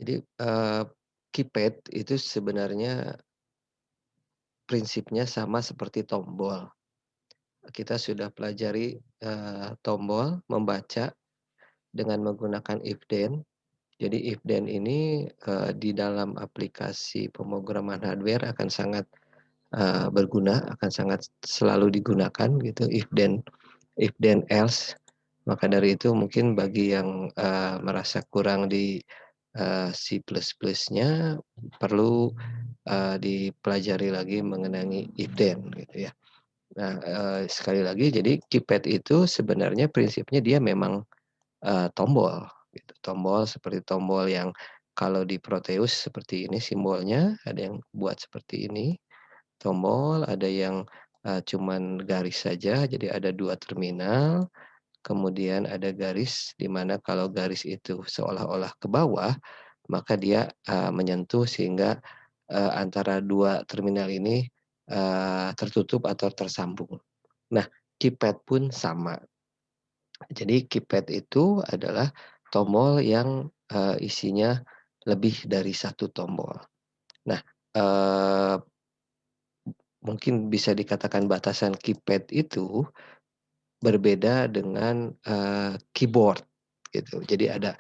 Jadi, keypad itu sebenarnya prinsipnya sama seperti tombol. Kita sudah pelajari, tombol, membaca dengan menggunakan if then. Jadi if then ini, di dalam aplikasi pemrograman hardware akan sangat, berguna, akan sangat selalu digunakan gitu, if then else. Maka dari itu mungkin bagi yang, merasa kurang di, C++-nya perlu, dipelajari lagi mengenai if then gitu ya. Nah, sekali lagi jadi keypad itu sebenarnya prinsipnya dia memang, tombol gitu, tombol seperti tombol yang kalau di Proteus seperti ini simbolnya, ada yang buat seperti ini, tombol, ada yang, cuman garis saja, jadi ada 2 terminal, kemudian ada garis di mana kalau garis itu seolah-olah ke bawah, maka dia, menyentuh sehingga, antara 2 terminal ini, tertutup atau tersambung. Nah, keypad pun sama. Jadi keypad itu adalah tombol yang, isinya lebih dari satu tombol. Nah, eee, mungkin bisa dikatakan batasan keypad itu berbeda dengan, keyboard gitu. Jadi ada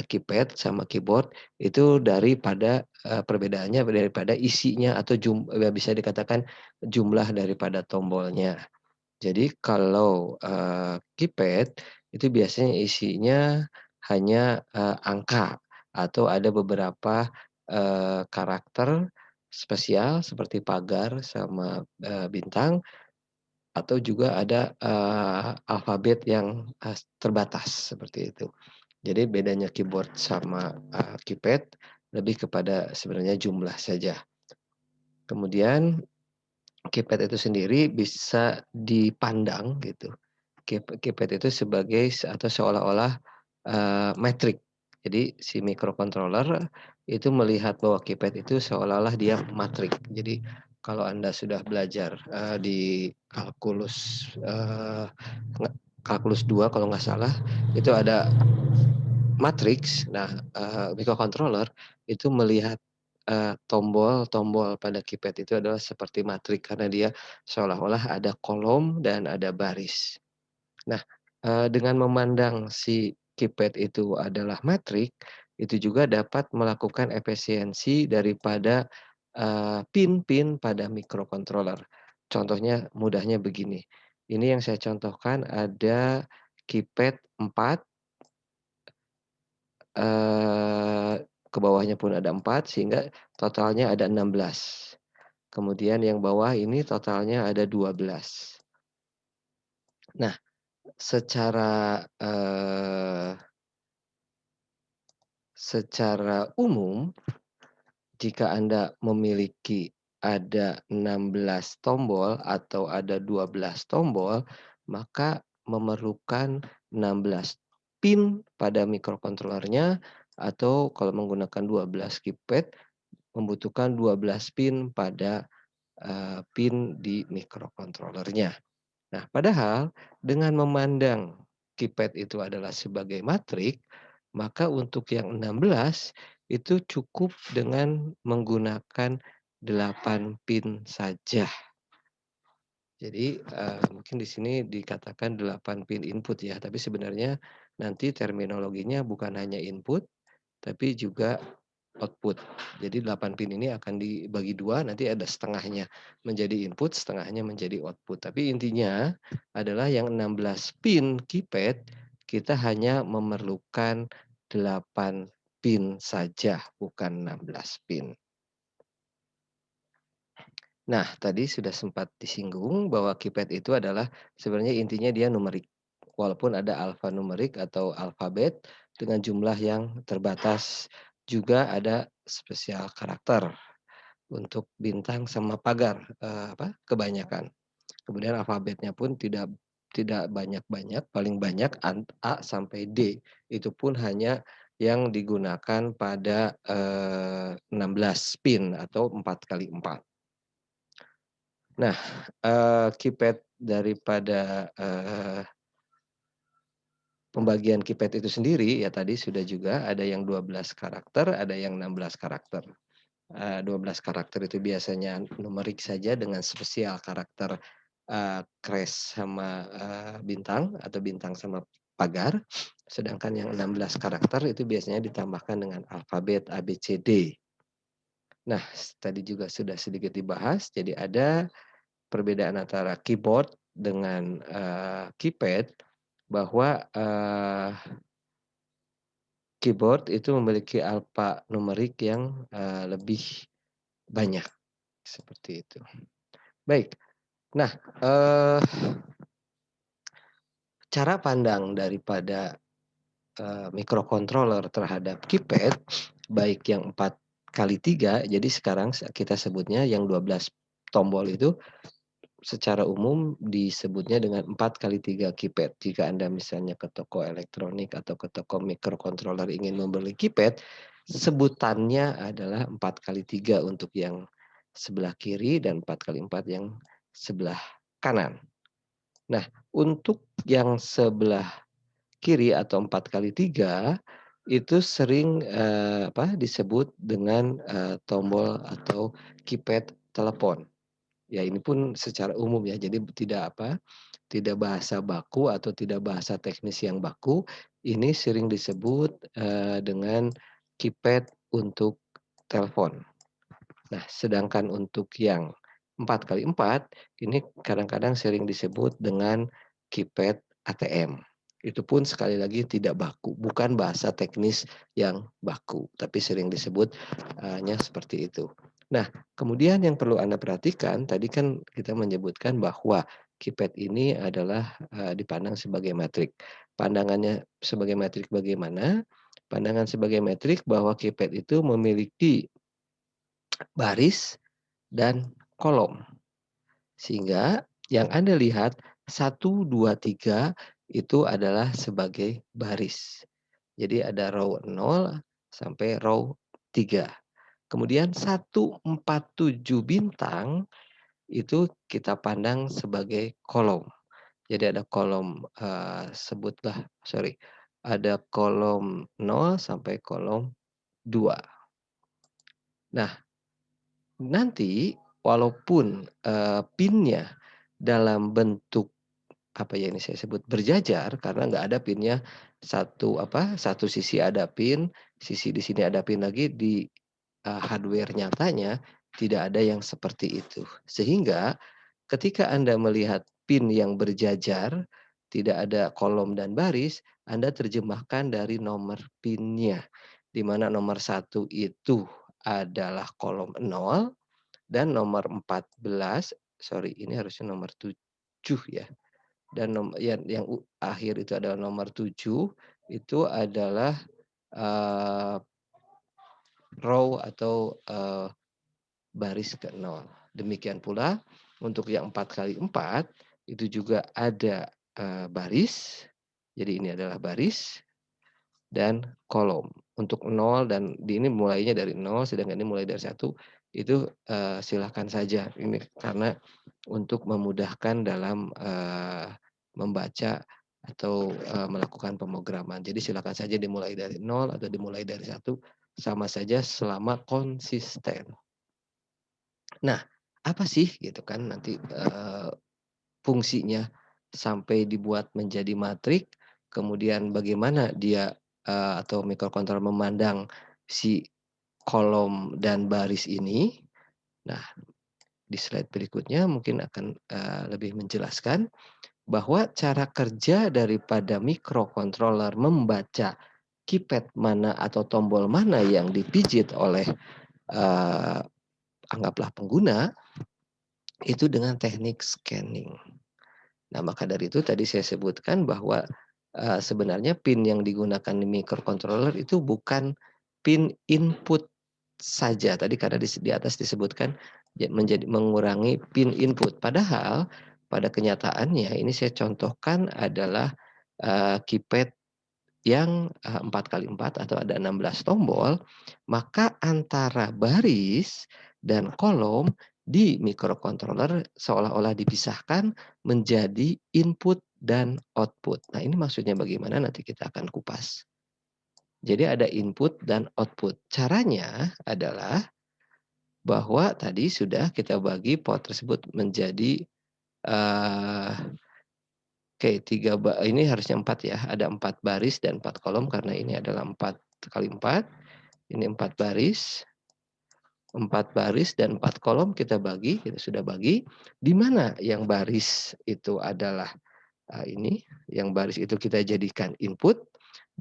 keypad sama keyboard itu daripada, perbedaannya daripada isinya atau bisa dikatakan jumlah daripada tombolnya. Jadi kalau, keypad itu biasanya isinya hanya, angka atau ada beberapa, karakter spesial seperti pagar sama, bintang atau juga ada, alfabet yang, terbatas seperti itu. Jadi bedanya keyboard sama, keypad lebih kepada sebenarnya jumlah saja. Kemudian keypad itu sendiri bisa dipandang gitu, keypad itu sebagai atau seolah-olah, metrik. Jadi si microcontroller itu melihat bahwa keypad itu seolah-olah dia matrik. Jadi kalau Anda sudah belajar, di kalkulus, kalkulus 2 kalau nggak salah, itu ada matriks. Nah, microcontroller itu melihat, tombol-tombol pada keypad itu adalah seperti matrik karena dia seolah-olah ada kolom dan ada baris. Nah, dengan memandang si keypad itu adalah metrik, itu juga dapat melakukan efisiensi daripada, pin-pin pada microcontroller. Contohnya mudahnya begini, ini yang saya contohkan ada keypad 4, eee, ke bawahnya pun ada 4 sehingga totalnya ada 16. Kemudian yang bawah ini totalnya ada 12. Nah, secara, secara umum, jika Anda memiliki ada 16 tombol atau ada 12 tombol, maka memerlukan 16 pin pada mikrokontrolernya atau kalau menggunakan 12 keypad, membutuhkan 12 pin pada, pin di mikrokontrolernya. Nah, padahal dengan memandang keypad itu adalah sebagai matrik, maka untuk yang 16 itu cukup dengan menggunakan 8 pin saja. Jadi, mungkin di sini dikatakan 8 pin input ya, tapi sebenarnya nanti terminologinya bukan hanya input, tapi juga output. Jadi 8 pin ini akan dibagi 2, nanti ada setengahnya menjadi input, setengahnya menjadi output. Tapi intinya adalah yang 16 pin keypad, kita hanya memerlukan 8 pin saja, bukan 16 pin. Nah, tadi sudah sempat disinggung bahwa keypad itu adalah sebenarnya intinya dia numerik. Walaupun ada alfanumerik atau alfabet dengan jumlah yang terbatas, juga ada spesial karakter untuk bintang sama pagar, kebanyakan. Kemudian alfabetnya pun tidak tidak banyak-banyak, paling banyak A sampai D, itu pun hanya yang digunakan pada, 16 pin atau 4 kali 4. Nah, keypad daripada, pembagian keypad itu sendiri ya tadi sudah juga ada yang 12 karakter, ada yang 16 karakter. 12 karakter itu biasanya numerik saja dengan spesial karakter, crash sama, bintang atau bintang sama pagar, sedangkan yang 16 karakter itu biasanya ditambahkan dengan alfabet A, B, C, D. Nah, tadi juga sudah sedikit dibahas, jadi ada perbedaan antara keyboard dengan, keypad bahwa, keyboard itu memiliki alfanumerik yang, lebih banyak, seperti itu. Baik, nah, cara pandang daripada, microcontroller terhadap keypad, baik yang 4x3, jadi sekarang kita sebutnya yang 12 tombol itu secara umum disebutnya dengan 4x3 keypad. Jika Anda misalnya ke toko elektronik atau ke toko microcontroller ingin membeli keypad, sebutannya adalah 4x3 untuk yang sebelah kiri dan 4x4 yang sebelah kanan. Nah, untuk yang sebelah kiri atau 4x3 itu sering, disebut dengan, tombol atau keypad telepon. Ya ini pun secara umum ya, jadi tidak bahasa baku atau tidak bahasa teknis yang baku, ini sering disebut, dengan keypad untuk telepon. Nah, sedangkan untuk yang 4x4 ini kadang-kadang sering disebut dengan keypad ATM. Itu pun sekali lagi tidak baku, bukan bahasa teknis yang baku, tapi sering disebut, nya seperti itu. Nah, kemudian yang perlu Anda perhatikan, tadi kan kita menyebutkan bahwa keypad ini adalah, dipandang sebagai metrik. Pandangannya sebagai metrik bagaimana? Pandangan sebagai metrik bahwa keypad itu memiliki baris dan kolom. Sehingga yang Anda lihat 1, 2, 3 itu adalah sebagai baris. Jadi ada row 0 sampai row 3. Kemudian 1, 4, 7 bintang itu kita pandang sebagai kolom. Jadi ada kolom, ada kolom 0 sampai kolom 2. Nah, nanti walaupun, pinnya dalam bentuk, apa ya ini saya sebut, berjajar karena nggak ada pinnya satu sisi ada pin, sisi di sini ada pin lagi di, hardware nyatanya tidak ada yang seperti itu. Sehingga ketika Anda melihat pin yang berjajar, tidak ada kolom dan baris, Anda terjemahkan dari nomor pinnya, di mana nomor 1 itu adalah kolom 0 dan nomor 14, ini harusnya nomor 7 ya, dan yang akhir itu adalah nomor 7, itu adalah, eee, row atau, baris ke-0. Demikian pula untuk yang 4x4 itu juga ada, baris, jadi ini adalah baris dan kolom. Untuk 0 dan ini mulainya dari 0, sedangkan ini mulai dari 1, itu, silakan saja. Ini karena untuk memudahkan dalam, membaca atau, melakukan pemrograman. Jadi silakan saja dimulai dari 0 atau dimulai dari 1, sama saja selama konsisten. Nah, apa sih gitu kan nanti, fungsinya sampai dibuat menjadi matrik, kemudian bagaimana dia, atau mikrokontroler memandang si kolom dan baris ini. Nah, di slide berikutnya mungkin akan, lebih menjelaskan bahwa cara kerja daripada mikrokontroler membaca keypad mana atau tombol mana yang dipijit oleh, eee, anggaplah pengguna, itu dengan teknik scanning. Nah, maka dari itu tadi saya sebutkan bahwa, sebenarnya pin yang digunakan di microcontroller itu bukan pin input saja, tadi karena di atas disebutkan menjadi mengurangi pin input. Padahal pada kenyataannya ini saya contohkan adalah, keypad yang, 4x4 atau ada 16 tombol, maka antara baris dan kolom di microcontroller seolah-olah dipisahkan menjadi input dan output. Nah, ini maksudnya bagaimana nanti kita akan kupas. Jadi ada input dan output. Caranya adalah bahwa tadi sudah kita bagi pot tersebut menjadi, eee, oke 3 ini harusnya 4 ya, ada 4 baris dan 4 kolom karena ini adalah 4 kali 4, ini 4 baris dan 4 kolom kita bagi, kita sudah bagi, di mana yang baris itu adalah, ini, yang baris itu kita jadikan input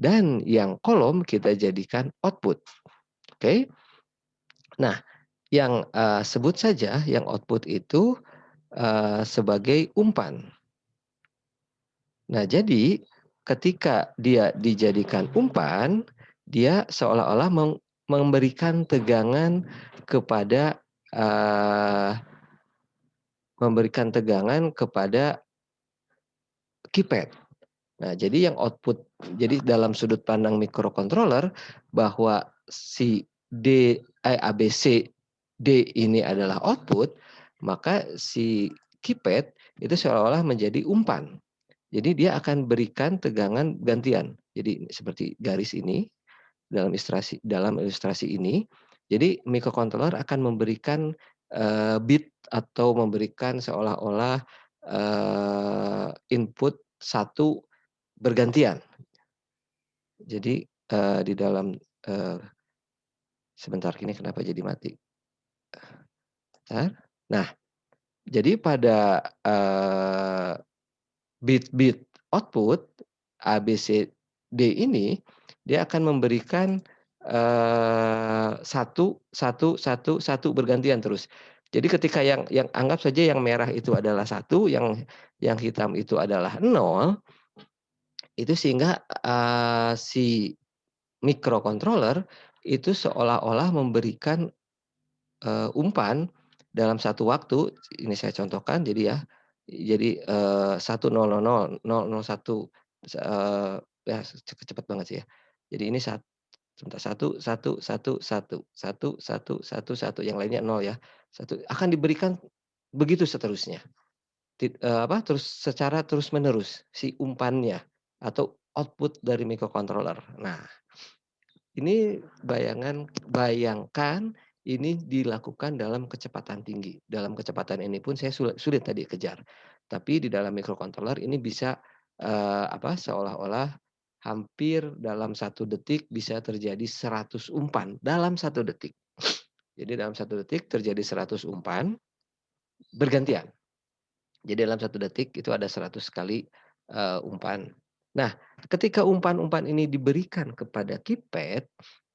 dan yang kolom kita jadikan output, oke? Nah, yang, sebut saja yang output itu, sebagai umpan. Nah, jadi ketika dia dijadikan umpan, dia seolah-olah memberikan tegangan kepada, eee, memberikan tegangan kepada keypad. Nah, jadi yang output jadi dalam sudut pandang microcontroller bahwa si ABC, D ini adalah output, maka si keypad itu seolah-olah menjadi umpan. Jadi dia akan berikan tegangan gantian. Jadi seperti garis ini dalam ilustrasi ini, jadi microcontroller akan memberikan, bit atau memberikan seolah-olah, input satu bergantian. Jadi, di dalam, eee, sebentar ini kenapa jadi mati? Bentar. Nah, jadi pada, bit-bit output A, B, C, D ini, dia akan memberikan, satu bergantian terus. Jadi ketika yang anggap saja yang merah itu adalah satu, yang hitam itu adalah nol, itu sehingga, si microcontroller itu seolah-olah memberikan, umpan dalam satu waktu, ini saya contohkan jadi ya, jadi, 10.00, 001, cepet banget sih ya. Jadi ini sebentar, satu, yang lainnya nol ya, satu akan diberikan begitu seterusnya. Terus secara terus-menerus si umpannya atau output dari microcontroller. Nah, ini bayangkan ini dilakukan dalam kecepatan tinggi. Dalam kecepatan ini pun saya sulit tadi kejar. Tapi di dalam microcontroller ini bisa, seolah-olah hampir dalam 1 detik bisa terjadi 100 umpan, dalam 1 detik. Jadi dalam 1 detik terjadi 100 umpan, bergantian. Jadi dalam 1 detik itu ada 100 kali, umpan. Nah, ketika umpan-umpan ini diberikan kepada keypad,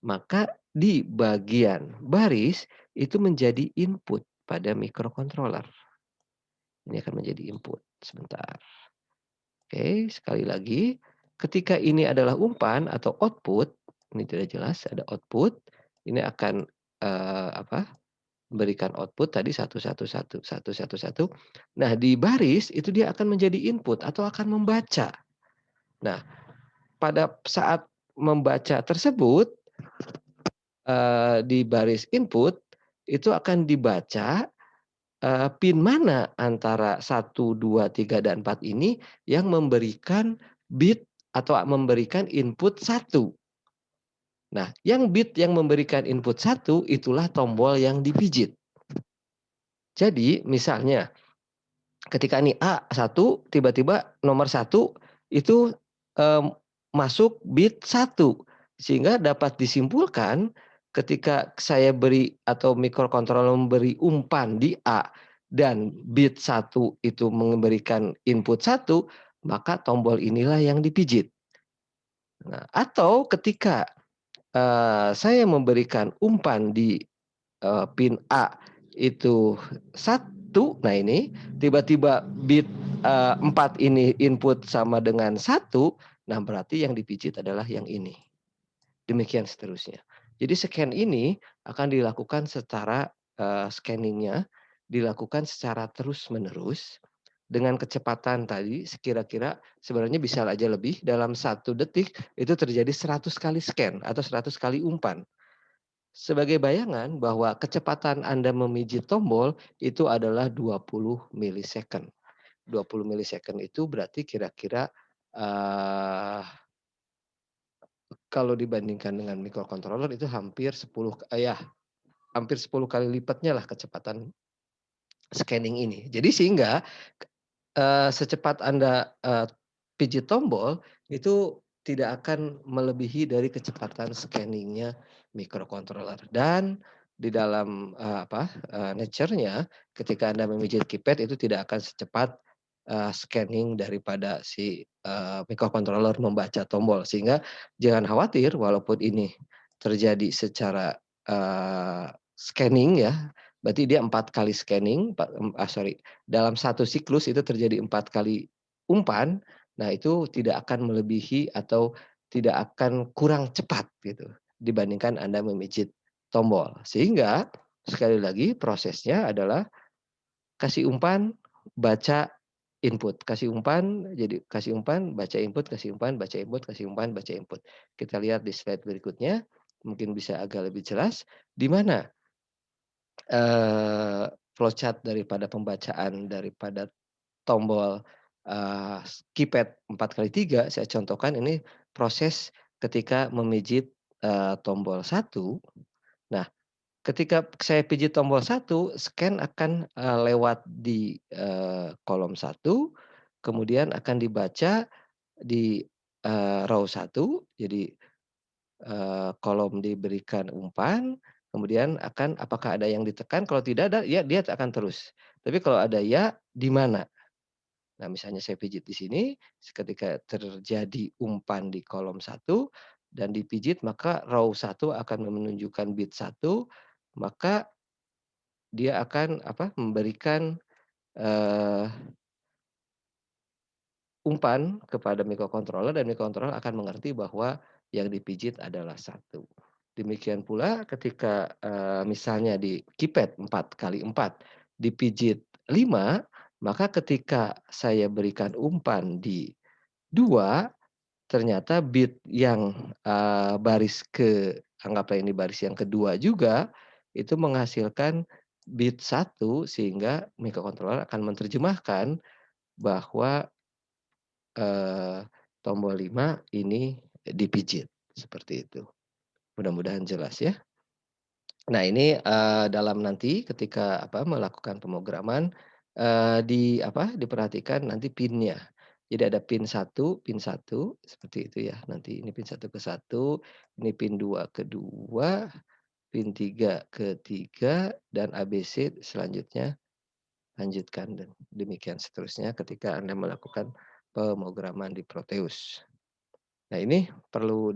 maka di bagian baris itu menjadi input pada microcontroller. Ini akan menjadi input, sebentar. Oke, sekali lagi, ketika ini adalah umpan atau output, ini tidak jelas, ada output, ini akan, memberikan output tadi satu satu satu satu satu satu. Nah, di baris itu dia akan menjadi input atau akan membaca. Nah, pada saat membaca tersebut, di baris input itu akan dibaca, pin mana antara 1, 2, 3, dan 4 ini yang memberikan bit atau memberikan input 1. Nah, yang bit yang memberikan input 1 itulah tombol yang dipijit. Jadi misalnya ketika nih A 1 tiba-tiba nomor 1 itu, mmm, masuk bit 1 sehingga dapat disimpulkan ketika saya beri atau microcontroller memberi umpan di A dan bit 1 itu memberikan input 1 maka tombol inilah yang dipijit. Nah, atau ketika, saya memberikan umpan di pin A itu 1, nah ini tiba-tiba bit, 4 ini input sama dengan 1, nah berarti yang dipijit adalah yang ini. Demikian seterusnya. Jadi scan ini akan dilakukan secara, scanning-nya dilakukan secara terus-menerus dengan kecepatan tadi kira-kira sebenarnya bisa aja lebih, dalam 1 detik itu terjadi 100 kali scan atau 100 kali umpan. Sebagai bayangan bahwa kecepatan Anda memijit tombol itu adalah 20 milisecond. 20 milisecond itu berarti kira-kira, eee, kalau dibandingkan dengan microcontroller itu hampir 10 kali lipatnya lah kecepatan scanning ini. Jadi sehingga, secepat Anda, pijit tombol, itu tidak akan melebihi dari kecepatan scanning-nya microcontroller. Dan di dalam, nature-nya ketika Anda memijit keypad itu tidak akan secepat, scanning daripada si, microcontroller membaca tombol. Sehingga jangan khawatir walaupun ini terjadi secara, scanning ya, berarti dia 4 kali scanning, sorry, dalam satu siklus itu terjadi 4 kali umpan, nah itu tidak akan melebihi atau tidak akan kurang cepat gitu, dibandingkan Anda memijit tombol. Sehingga sekali lagi prosesnya adalah kasih umpan, baca input, kasih umpan, jadi kasih umpan, baca input, kasih umpan, baca input, kasih umpan, baca input. Kita lihat di slide berikutnya, mungkin bisa agak lebih jelas, di mana Eee, flowchart daripada pembacaan daripada tombol, keypad 4x3 saya contohkan ini proses ketika memijit, tombol satu. Nah, ketika saya pijit tombol satu, scan akan, lewat di, kolom satu, kemudian akan dibaca di, row satu. Jadi kolom diberikan umpan, kemudian akan apakah ada yang ditekan, kalau tidak ada, ya dia akan terus. Tapi kalau ada ya, di mana? Nah, misalnya saya pijit di sini, ketika terjadi umpan di kolom satu dan dipijit, maka row satu akan menunjukkan bit satu, maka dia akan memberikan, eee, umpan kepada microcontroller dan microcontroller akan mengerti bahwa yang dipijit adalah satu. Demikian pula ketika, misalnya di keypad 4x4 dipijit 5, maka ketika saya berikan umpan di 2, ternyata bit yang, anggaplah ini baris yang kedua juga, itu menghasilkan bit satu sehingga microcontroller akan menerjemahkan bahwa Eee, tombol 5 ini dipijit, seperti itu. Mudah-mudahan jelas ya. Nah ini, dalam nanti ketika melakukan pemrograman, diperhatikan nanti pinnya. Jadi ada pin satu seperti itu ya, nanti ini pin satu ke satu, ini pin 2 ke 2, pin 3 ke 3, dan ABC selanjutnya lanjutkan dan demikian seterusnya ketika Anda melakukan pemrograman di Proteus. Nah ini perlu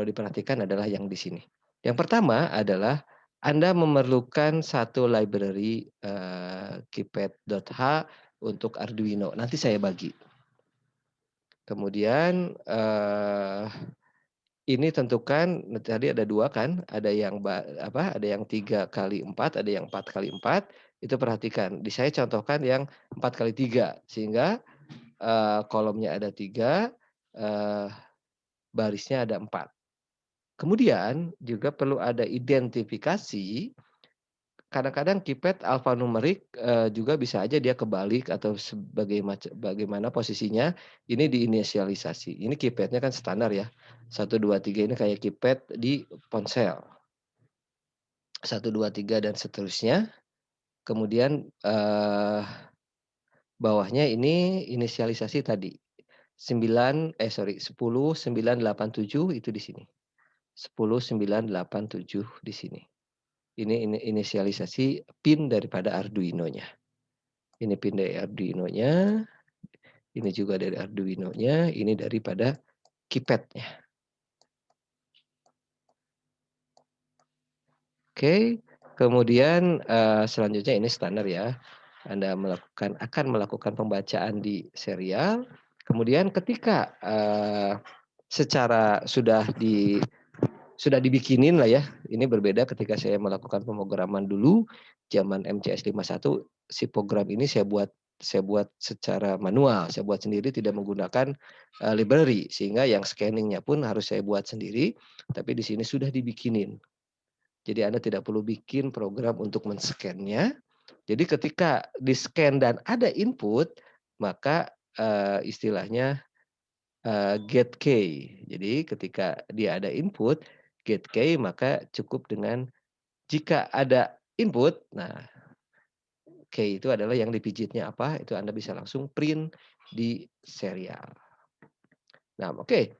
diperhatikan adalah yang di sini. Yang pertama adalah Anda memerlukan satu library, keypad.h untuk Arduino, nanti saya bagi. Kemudian, ini tentukan tadi ada 2 kan, ada yang 3x4, ada yang 4x4, itu perhatikan. Saya contohkan yang 4x3 sehingga, kolomnya ada 3, eee, barisnya ada 4. Kemudian juga perlu ada identifikasi, kadang-kadang keypad alfanumerik, juga bisa aja dia kebalik atau bagaimana posisinya, ini diinisialisasi. Ini keypad-nya kan standar ya, 1, 2, 3 ini kayak keypad di ponsel, 1, 2, 3 dan seterusnya. Kemudian, bawahnya ini inisialisasi tadi, 10, 9, 8, 7 itu di sini. 10, 9, 8, 7 di sini. Ini inisialisasi pin daripada Arduino-nya. Ini pin dari Arduino-nya, ini juga dari Arduino-nya, ini daripada keypad-nya. Oke, kemudian, selanjutnya ini standar ya, Anda akan melakukan pembacaan di serial, kemudian ketika, secara sudah dibikinin lah ya, ini berbeda ketika saya melakukan pemrograman dulu, zaman MCS51, si program ini saya buat secara manual, saya buat sendiri tidak menggunakan, library, sehingga yang scanning-nya pun harus saya buat sendiri, tapi di sini sudah dibikinin. Jadi Anda tidak perlu bikin program untuk men-scan-nya, Jadi ketika di-scan dan ada input, maka, istilahnya, get key. Jadi ketika dia ada input, get key, maka cukup dengan jika ada input, nah key itu adalah yang dipijitnya apa, itu Anda bisa langsung print di serial. Nah, oke.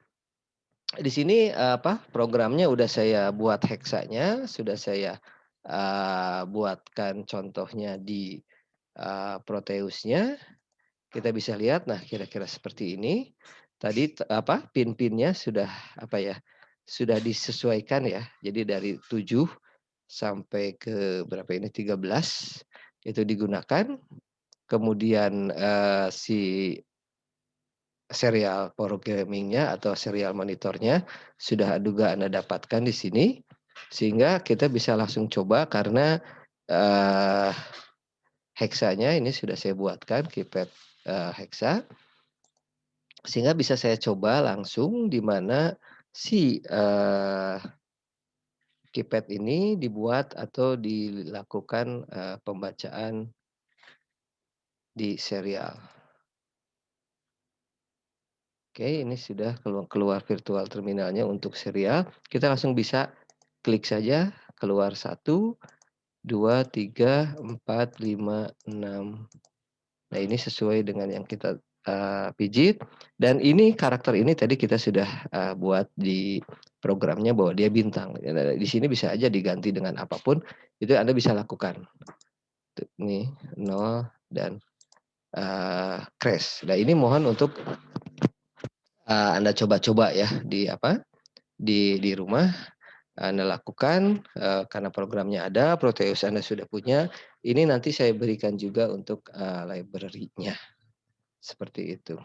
Di sini, programnya udah saya buat heksanya, sudah saya, buatkan contohnya di, Proteusnya. Kita bisa lihat, nah kira-kira seperti ini. Tadi pin-pinnya sudah, apa ya, sudah disesuaikan ya. Jadi dari 7 sampai ke berapa ini, 13 itu digunakan. Kemudian, si serial programming-nya atau serial monitornya sudah juga Anda dapatkan di sini, sehingga kita bisa langsung coba karena, eee, heksanya ini sudah saya buatkan keypad, heksa, sehingga bisa saya coba langsung di mana si, keypad ini dibuat atau dilakukan, pembacaan di serial. Oke, ini sudah keluar virtual terminalnya untuk serial. Kita langsung bisa klik saja, keluar 1, 2, 3, 4, 5, 6. Nah, ini sesuai dengan yang kita, pijit dan ini karakter ini tadi kita sudah, buat di programnya bahwa dia bintang. Nah, di sini bisa aja diganti dengan apapun, itu Anda bisa lakukan. Tuh, nih 0 dan, crash. Nah, ini mohon untuk, Anda coba-coba ya di rumah. Anda lakukan, karena programnya ada, Proteus Anda sudah punya, ini nanti saya berikan juga untuk, library-nya, seperti itu.